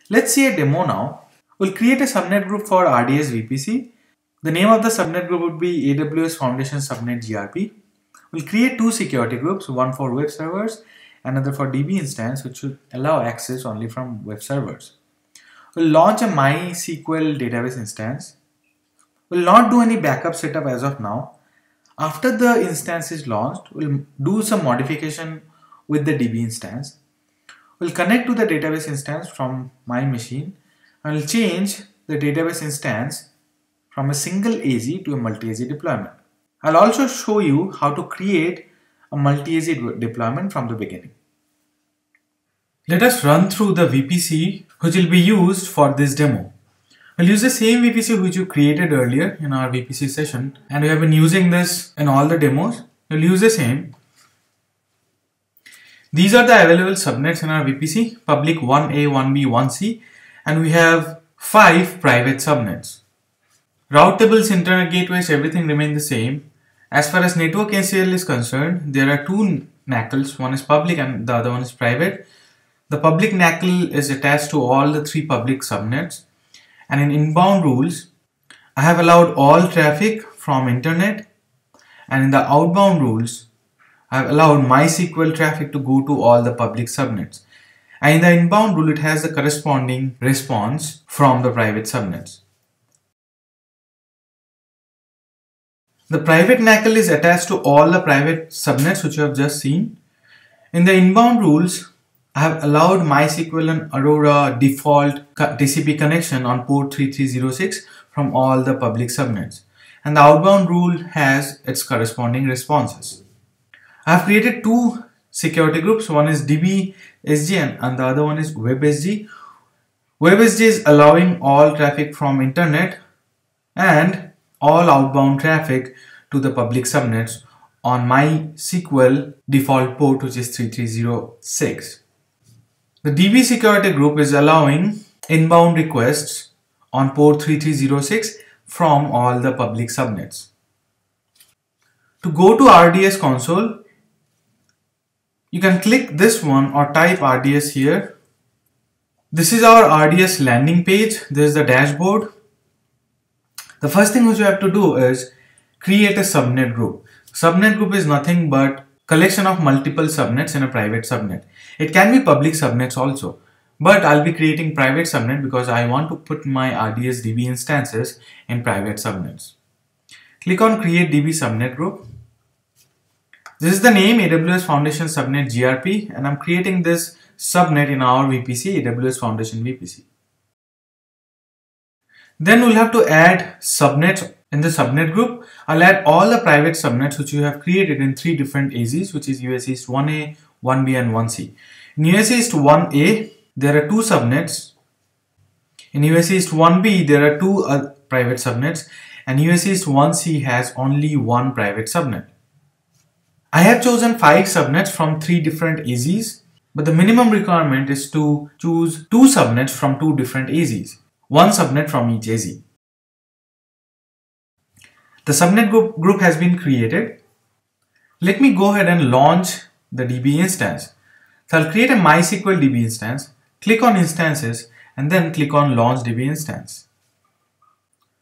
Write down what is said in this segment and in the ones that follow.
Let's see a demo now. We'll create a subnet group for RDS VPC. The name of the subnet group would be AWS Foundation Subnet GRP. We'll create two security groups, one for web servers, another for DB instance, which should allow access only from web servers. We'll launch a MySQL database instance. We'll not do any backup setup as of now. After the instance is launched, we'll do some modification with the DB instance. We'll connect to the database instance from my machine and we'll change the database instance from a single AZ to a multi-AZ deployment. I'll also show you how to create a multi-AZ deployment from the beginning. Let us run through the VPC which will be used for this demo. We'll use the same VPC which you created earlier in our VPC session, and we have been using this in all the demos. We'll use the same. These are the available subnets in our VPC, public 1A, 1B, 1C, and we have 5 private subnets. Route tables, internet gateways, everything remain the same. As far as network ACL is concerned, there are two NACLs, one is public and the other one is private. The public NACL is attached to all the 3 public subnets. And in inbound rules, I have allowed all traffic from internet, and in the outbound rules, I have allowed MySQL traffic to go to all the public subnets. And in the inbound rule, it has the corresponding response from the private subnets. The private NACL is attached to all the private subnets which you have just seen. In the inbound rules, I have allowed MySQL and Aurora default TCP connection on port 3306 from all the public subnets. And the outbound rule has its corresponding responses. I have created 2 security groups. One is DBSG and the other one is WebSG. WebSG is allowing all traffic from internet and all outbound traffic to the public subnets on MySQL default port, which is 3306. The DB security group is allowing inbound requests on port 3306 from all the public subnets. To go to RDS console, you can click this one or type RDS here. This is our RDS landing page. This is the dashboard. The first thing which you have to do is create a subnet group. Subnet group is nothing but collection of multiple subnets in a private subnet. It can be public subnets also, but I'll be creating private subnet because I want to put my RDS DB instances in private subnets. Click on create DB subnet group. This is the name, AWS Foundation Subnet GRP, and I'm creating this subnet in our VPC, AWS Foundation VPC. Then we'll have to add subnets in the subnet group. I'll add all the private subnets which you have created in 3 different AZs, which is US East 1A, 1B and 1C. In US East 1A, there are 2 subnets. In US East 1B, there are 2 private subnets, and US East 1C has only 1 private subnet. I have chosen 5 subnets from 3 different AZs, but the minimum requirement is to choose 2 subnets from 2 different AZs, 1 subnet from each AZ. The subnet group has been created. Let me go ahead and launch the DB instance. So I'll create a MySQL DB instance, click on instances, and then click on launch DB instance.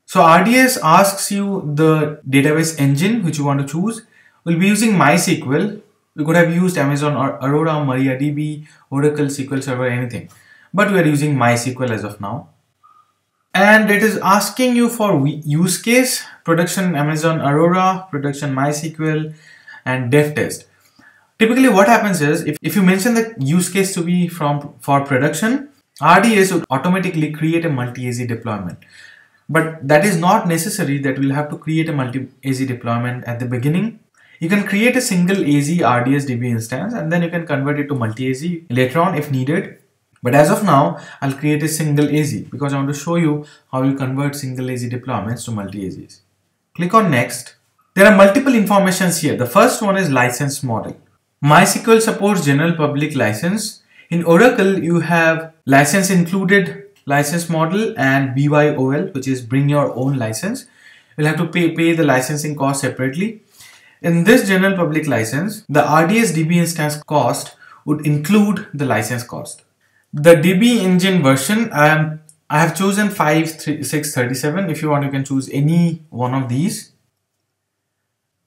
So RDS asks you the database engine which you want to choose. We'll be using MySQL. We could have used Amazon or Aurora, MariaDB, Oracle, SQL Server, anything. But we are using MySQL as of now. And it is asking you for use case, production Amazon Aurora, production MySQL, and dev test. Typically what happens is, if you mention the use case to be for production, RDS would automatically create a multi-AZ deployment. But that is not necessary that we'll have to create a multi-AZ deployment at the beginning. You can create a single AZ RDS DB instance and then you can convert it to multi-AZ later on if needed. But as of now, I'll create a single AZ because I want to show you how you convert single AZ deployments to multi-AZs. Click on next. There are multiple informations here. The first one is license model. MySQL supports general public license. In Oracle, you have license included license model and BYOL, which is bring your own license. You'll have to pay the licensing cost separately. In this general public license, the RDS DB instance cost would include the license cost. The DB engine version, I have chosen 5.6.37. If you want, you can choose any one of these.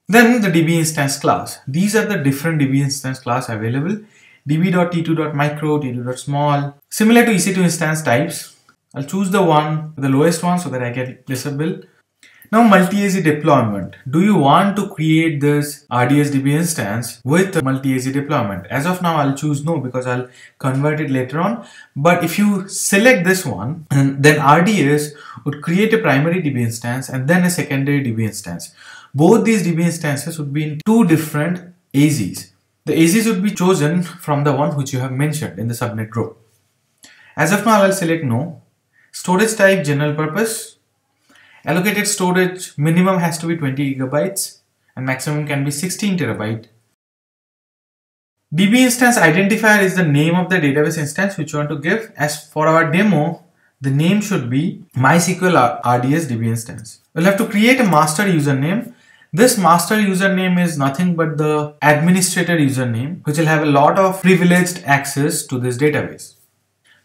Then the DB instance class. These are the different DB instance class available. db.t2.micro, t2.small. Similar to EC2 instance types. I'll choose the lowest one so that I get lesser bill. Now multi-AZ deployment. Do you want to create this RDS DB instance with multi-AZ deployment? As of now, I'll choose no because I'll convert it later on. But if you select this one, then RDS would create a primary DB instance and then a secondary DB instance. Both these DB instances would be in two different AZs. The AZs would be chosen from the one which you have mentioned in the subnet group. As of now, I'll select no. Storage type general purpose. Allocated storage minimum has to be 20 gigabytes and maximum can be 16 terabyte. DB instance identifier is the name of the database instance which you want to give. As for our demo, the name should be MySQL RDS DB instance. We'll have to create a master username. This master username is nothing but the administrator username, which will have a lot of privileged access to this database.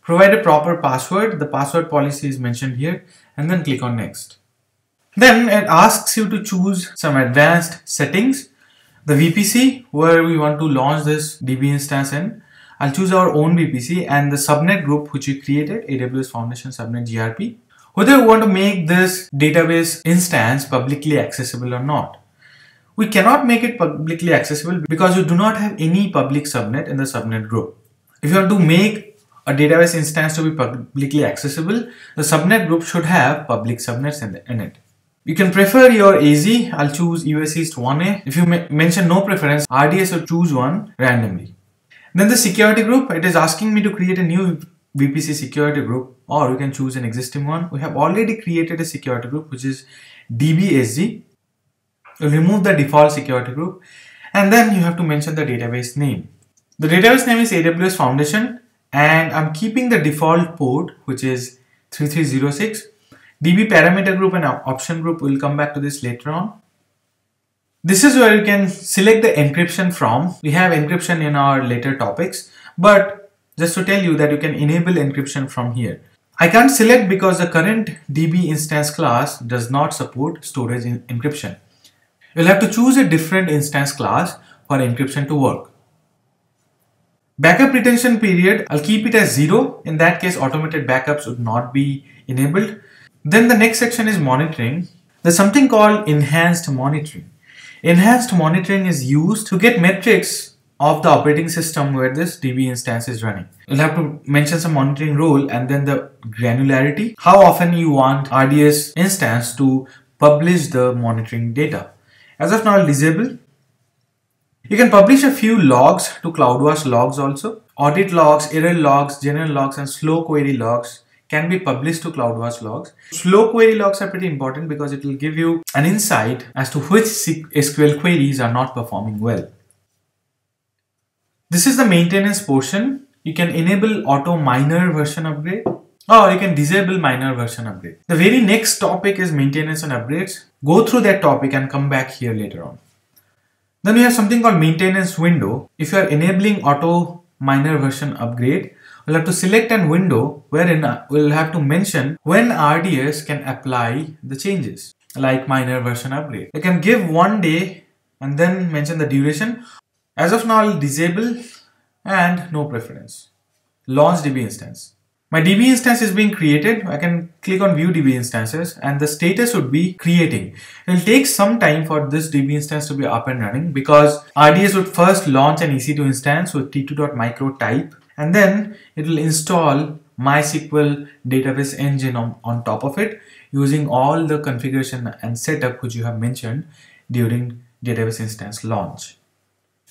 Provide a proper password. The password policy is mentioned here, and then click on next. Then it asks you to choose some advanced settings. The VPC where we want to launch this DB instance in. I'll choose our own VPC and the subnet group which we created, AWS Foundation Subnet GRP. Whether we want to make this database instance publicly accessible or not. We cannot make it publicly accessible because we do not have any public subnet in the subnet group. If you want to make a database instance to be publicly accessible, the subnet group should have public subnets in it. You can prefer your AZ. I'll choose US East 1A. If you mention no preference, RDS will choose one randomly. Then the security group, it is asking me to create a new VPC security group, or you can choose an existing one. We have already created a security group which is DBSG. You'll remove the default security group and then you have to mention the database name. The database name is AWS Foundation and I'm keeping the default port which is 3306. DB parameter group and option group, we'll come back to this later on. This is where you can select the encryption from. We have encryption in our later topics, but just to tell you that you can enable encryption from here. I can't select because the current DB instance class does not support storage encryption. You'll have to choose a different instance class for encryption to work. Backup retention period, I'll keep it as 0. In that case, automated backups would not be enabled. Then the next section is monitoring. There's something called enhanced monitoring. Enhanced monitoring is used to get metrics of the operating system where this DB instance is running. You'll have to mention some monitoring rule and then the granularity. How often you want RDS instance to publish the monitoring data. As of now, I'll disable. You can publish a few logs to CloudWatch logs also. Audit logs, error logs, general logs and slow query logs can be published to CloudWatch logs. Slow query logs are pretty important because it will give you an insight as to which SQL queries are not performing well. This is the maintenance portion. You can enable auto minor version upgrade or you can disable minor version upgrade. The very next topic is maintenance and upgrades. Go through that topic and come back here later on. Then we have something called maintenance window. If you are enabling auto minor version upgrade, we'll have to select a window wherein we'll have to mention when RDS can apply the changes like minor version upgrade. You can give 1 day and then mention the duration. As of now, I'll disable and no preference. Launch DB instance. My DB instance is being created. I can click on view DB instances and the status would be creating. It will take some time for this DB instance to be up and running because RDS would first launch an EC2 instance with t2.micro type and then it will install MySQL database engine on top of it using all the configuration and setup which you have mentioned during database instance launch.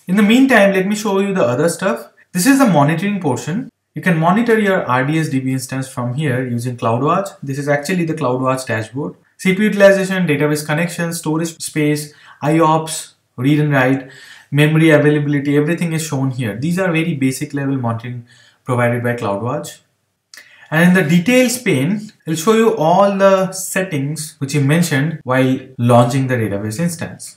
In the meantime, let me show you the other stuff. This is the monitoring portion. You can monitor your RDS DB instance from here using CloudWatch. This is actually the CloudWatch dashboard. CPU utilization, database connection, storage space, IOPS, read and write, memory availability, everything is shown here. These are very basic level monitoring provided by CloudWatch. And in the details pane, it will show you all the settings which you mentioned while launching the database instance.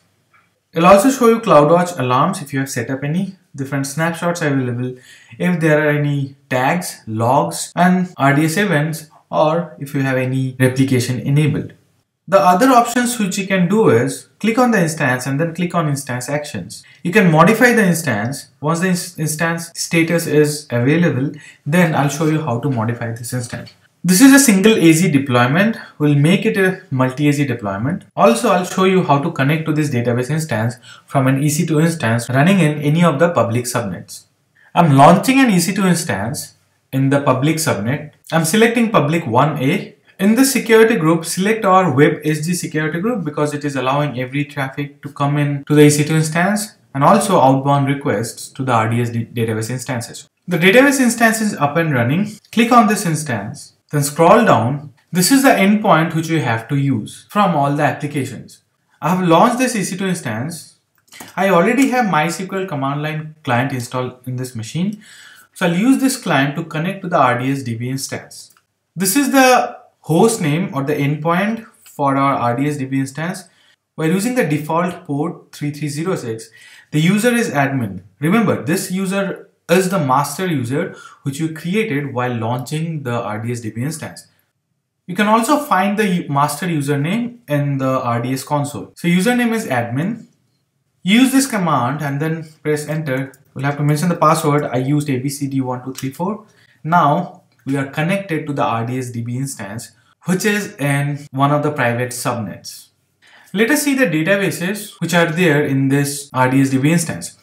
It will also show you CloudWatch alarms if you have set up any. different snapshots available, if there are any tags, logs, and RDS events, or if you have any replication enabled. The other options which you can do is click on the instance and then click on instance actions. You can modify the instance. Once the instance status is available, then I'll show you how to modify this instance. This is a single AZ deployment. We'll make it a multi-AZ deployment. Also, I'll show you how to connect to this database instance from an EC2 instance running in any of the public subnets. I'm launching an EC2 instance in the public subnet. I'm selecting public 1A. In the security group, select our WebSG security group because it is allowing every traffic to come in to the EC2 instance and also outbound requests to the RDS database instances. The database instance is up and running. Click on this instance, then scroll down. This is the endpoint which we have to use from all the applications. I have launched this EC2 instance. I already have MySQL command line client installed in this machine. So I'll use this client to connect to the RDS DB instance. This is the host name or the endpoint for our RDS DB instance. We're using the default port 3306. The user is admin. Remember, this user is the master user which you created while launching the RDS DB instance. You can also find the master username in the RDS console. So username is admin. Use this command and then press enter. We'll have to mention the password. I used ABCD1234. Now we are connected to the RDS DB instance, which is in one of the private subnets. Let us see the databases which are there in this RDS DB instance.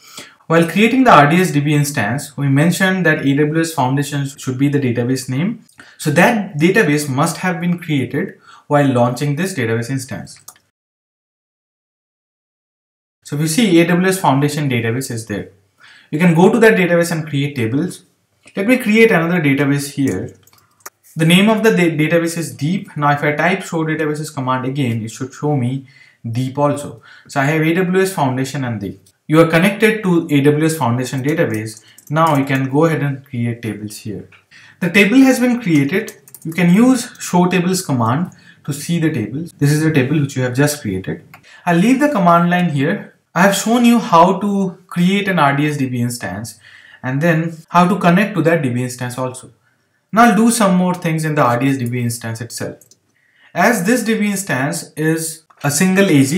While creating the RDS DB instance, we mentioned that AWS Foundation should be the database name. So that database must have been created while launching this database instance. So if you see AWS Foundation database is there. You can go to that database and create tables. Let me create another database here. The name of the database is Deep. Now if I type show databases command again, it should show me Deep also. So I have AWS Foundation and Deep. You are connected to AWS Foundation database. Now you can go ahead and create tables here. The table has been created. You can use show tables command to see the tables. This is the table which you have just created. I'll leave the command line here. I have shown you how to create an RDS DB instance and then how to connect to that DB instance also. Now I'll do some more things in the RDS DB instance itself. As this DB instance is a single AZ,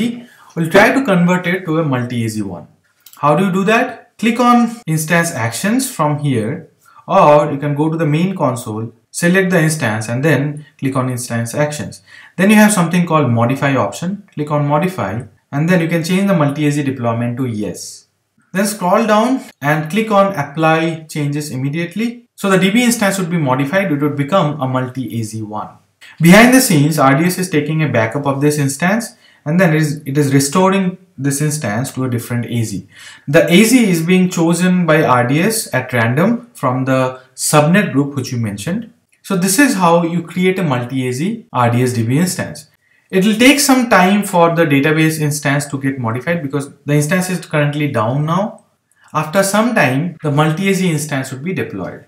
we'll try to convert it to a multi-AZ one. How do you do that? Click on instance actions from here, or you can go to the main console, select the instance and then click on instance actions. Then you have something called modify option. Click on modify and then you can change the multi-AZ deployment to yes. Then scroll down and click on apply changes immediately. So the DB instance would be modified. It would become a multi-AZ one. Behind the scenes, RDS is taking a backup of this instance and then it is restoring this instance to a different AZ. The AZ is being chosen by RDS at random from the subnet group which you mentioned. So this is how you create a multi-AZ RDS DB instance. It will take some time for the database instance to get modified because the instance is currently down now. After some time, the multi-AZ instance would be deployed.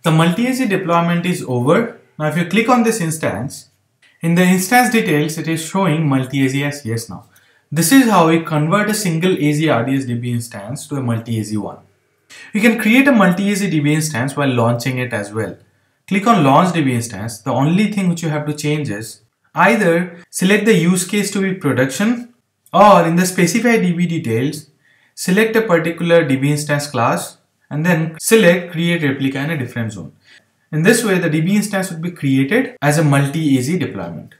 The multi-AZ deployment is over. Now if you click on this instance, in the instance details, it is showing multi-AZ as yes now. This is how we convert a single AZ RDS DB instance to a multi-AZ one. You can create a multi-AZ DB instance while launching it as well. Click on launch DB instance. The only thing which you have to change is either select the use case to be production or in the specify DB details, select a particular DB instance class and then select create replica in a different zone. In this way, the DB instance would be created as a multi-AZ deployment.